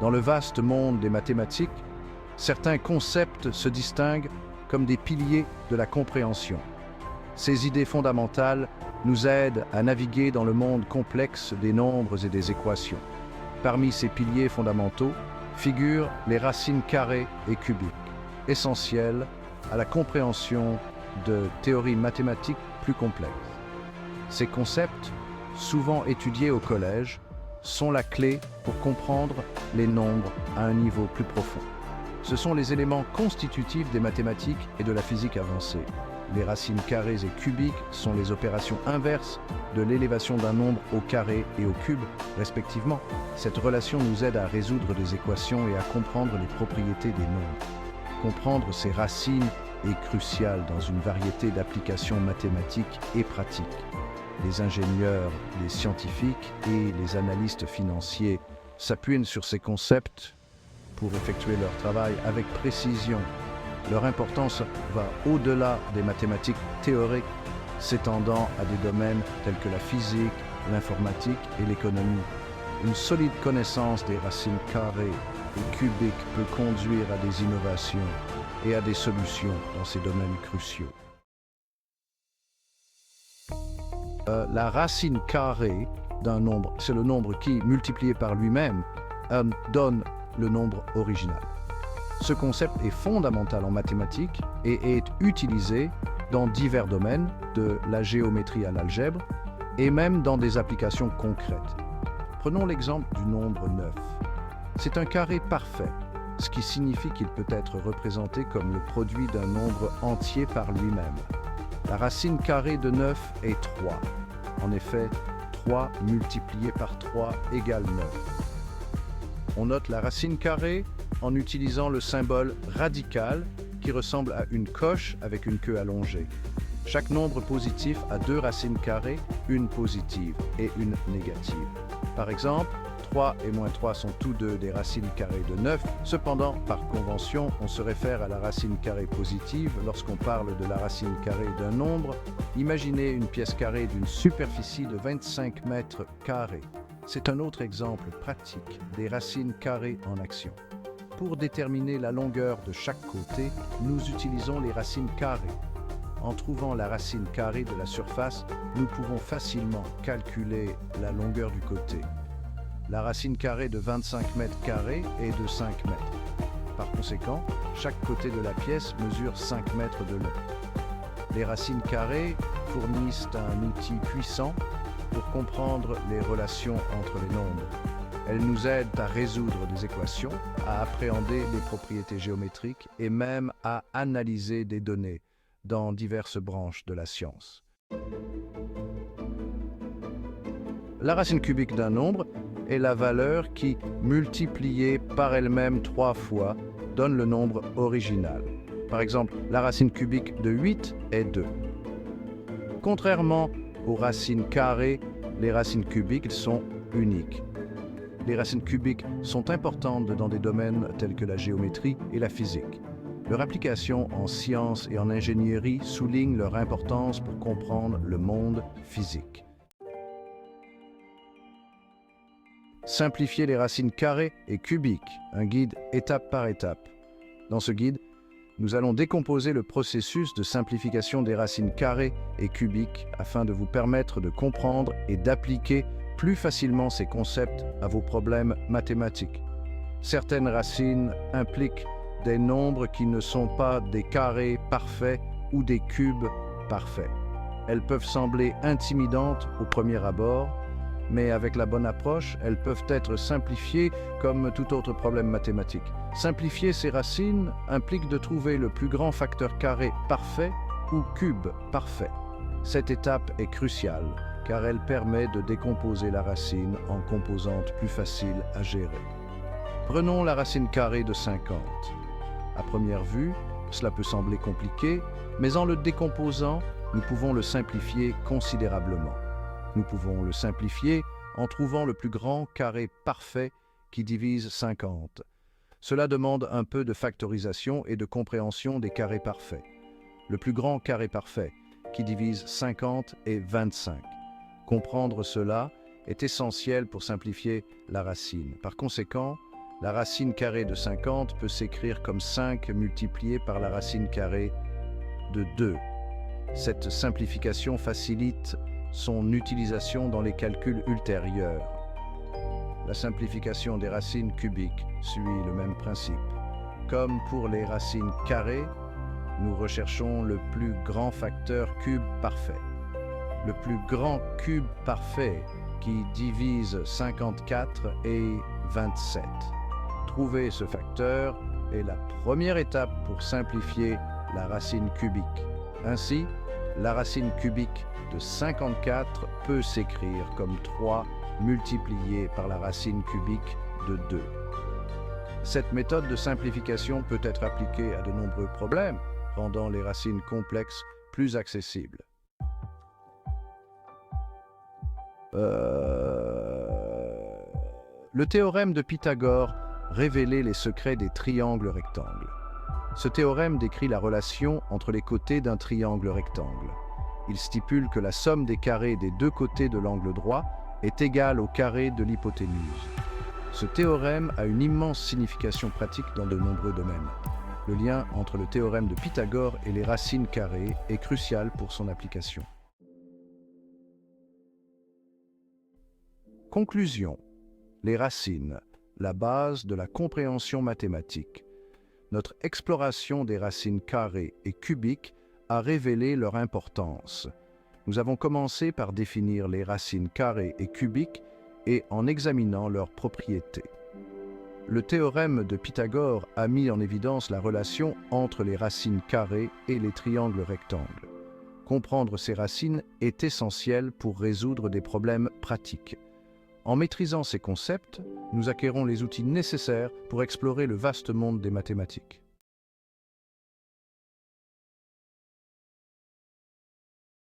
Dans le vaste monde des mathématiques, certains concepts se distinguent comme des piliers de la compréhension. Ces idées fondamentales nous aident à naviguer dans le monde complexe des nombres et des équations. Parmi ces piliers fondamentaux figurent les racines carrées et cubiques, essentielles à la compréhension de théories mathématiques plus complexes. Ces concepts, souvent étudiés au collège, sont la clé pour comprendre les nombres à un niveau plus profond. Ce sont les éléments constitutifs des mathématiques et de la physique avancée. Les racines carrées et cubiques sont les opérations inverses de l'élévation d'un nombre au carré et au cube, respectivement. Cette relation nous aide à résoudre des équations et à comprendre les propriétés des nombres. Comprendre ces racines est crucial dans une variété d'applications mathématiques et pratiques. Les ingénieurs, les scientifiques et les analystes financiers s'appuient sur ces concepts pour effectuer leur travail avec précision. Leur importance va au-delà des mathématiques théoriques, s'étendant à des domaines tels que la physique, l'informatique et l'économie. Une solide connaissance des racines carrées et cubiques peut conduire à des innovations et à des solutions dans ces domaines cruciaux. La racine carrée d'un nombre, c'est le nombre qui, multiplié par lui-même, donne le nombre original. Ce concept est fondamental en mathématiques et est utilisé dans divers domaines, de la géométrie à l'algèbre, et même dans des applications concrètes. Prenons l'exemple du nombre 9. C'est un carré parfait, ce qui signifie qu'il peut être représenté comme le produit d'un nombre entier par lui-même. La racine carrée de 9 est 3. En effet, 3 multiplié par 3 égale 9. On note la racine carrée en utilisant le symbole radical qui ressemble à une coche avec une queue allongée. Chaque nombre positif a deux racines carrées, une positive et une négative. Par exemple, 3 et moins 3 sont tous deux des racines carrées de 9. Cependant, par convention, on se réfère à la racine carrée positive lorsqu'on parle de la racine carrée d'un nombre. Imaginez une pièce carrée d'une superficie de 25 mètres carrés. C'est un autre exemple pratique des racines carrées en action. Pour déterminer la longueur de chaque côté, nous utilisons les racines carrées. En trouvant la racine carrée de la surface, nous pouvons facilement calculer la longueur du côté. La racine carrée de 25 mètres carrés est de 5 mètres. Par conséquent, chaque côté de la pièce mesure 5 mètres de long. Les racines carrées fournissent un outil puissant pour comprendre les relations entre les nombres. Elles nous aident à résoudre des équations, à appréhender les propriétés géométriques et même à analyser des données dans diverses branches de la science. La racine cubique d'un nombre est la valeur qui, multipliée par elle-même 3 fois, donne le nombre original. Par exemple, la racine cubique de 8 est 2. Contrairement aux racines carrées, les racines cubiques sont uniques. Les racines cubiques sont importantes dans des domaines tels que la géométrie et la physique. Leur application en sciences et en ingénierie souligne leur importance pour comprendre le monde physique. Simplifier les racines carrées et cubiques, un guide étape par étape. Dans ce guide, nous allons décomposer le processus de simplification des racines carrées et cubiques afin de vous permettre de comprendre et d'appliquer plus facilement ces concepts à vos problèmes mathématiques. Certaines racines impliquent des nombres qui ne sont pas des carrés parfaits ou des cubes parfaits. Elles peuvent sembler intimidantes au premier abord, mais avec la bonne approche, elles peuvent être simplifiées comme tout autre problème mathématique. Simplifier ces racines implique de trouver le plus grand facteur carré parfait ou cube parfait. Cette étape est cruciale car elle permet de décomposer la racine en composantes plus faciles à gérer. Prenons la racine carrée de 50. À première vue, cela peut sembler compliqué, mais en le décomposant, nous pouvons le simplifier considérablement. Nous pouvons le simplifier en trouvant le plus grand carré parfait qui divise 50. Cela demande un peu de factorisation et de compréhension des carrés parfaits. Le plus grand carré parfait qui divise 50 est 25. Comprendre cela est essentiel pour simplifier la racine. Par conséquent, La racine carrée de 50 peut s'écrire comme 5 multiplié par la racine carrée de 2. Cette simplification facilite son utilisation dans les calculs ultérieurs. La simplification des racines cubiques suit le même principe. Comme pour les racines carrées, nous recherchons le plus grand facteur cube parfait. Le plus grand cube parfait qui divise 54 et 27. Trouver ce facteur est la première étape pour simplifier la racine cubique. Ainsi, la racine cubique de 54 peut s'écrire comme 3 multiplié par la racine cubique de 2. Cette méthode de simplification peut être appliquée à de nombreux problèmes, rendant les racines complexes plus accessibles. Le théorème de Pythagore révélait les secrets des triangles rectangles. Ce théorème décrit la relation entre les côtés d'un triangle rectangle. Il stipule que la somme des carrés des deux côtés de l'angle droit est égale au carré de l'hypoténuse. Ce théorème a une immense signification pratique dans de nombreux domaines. Le lien entre le théorème de Pythagore et les racines carrées est crucial pour son application. Conclusion. Les racines, la base de la compréhension mathématique. Notre exploration des racines carrées et cubiques a révélé leur importance. Nous avons commencé par définir les racines carrées et cubiques et en examinant leurs propriétés. Le théorème de Pythagore a mis en évidence la relation entre les racines carrées et les triangles rectangles. Comprendre ces racines est essentiel pour résoudre des problèmes pratiques. En maîtrisant ces concepts, nous acquérons les outils nécessaires pour explorer le vaste monde des mathématiques.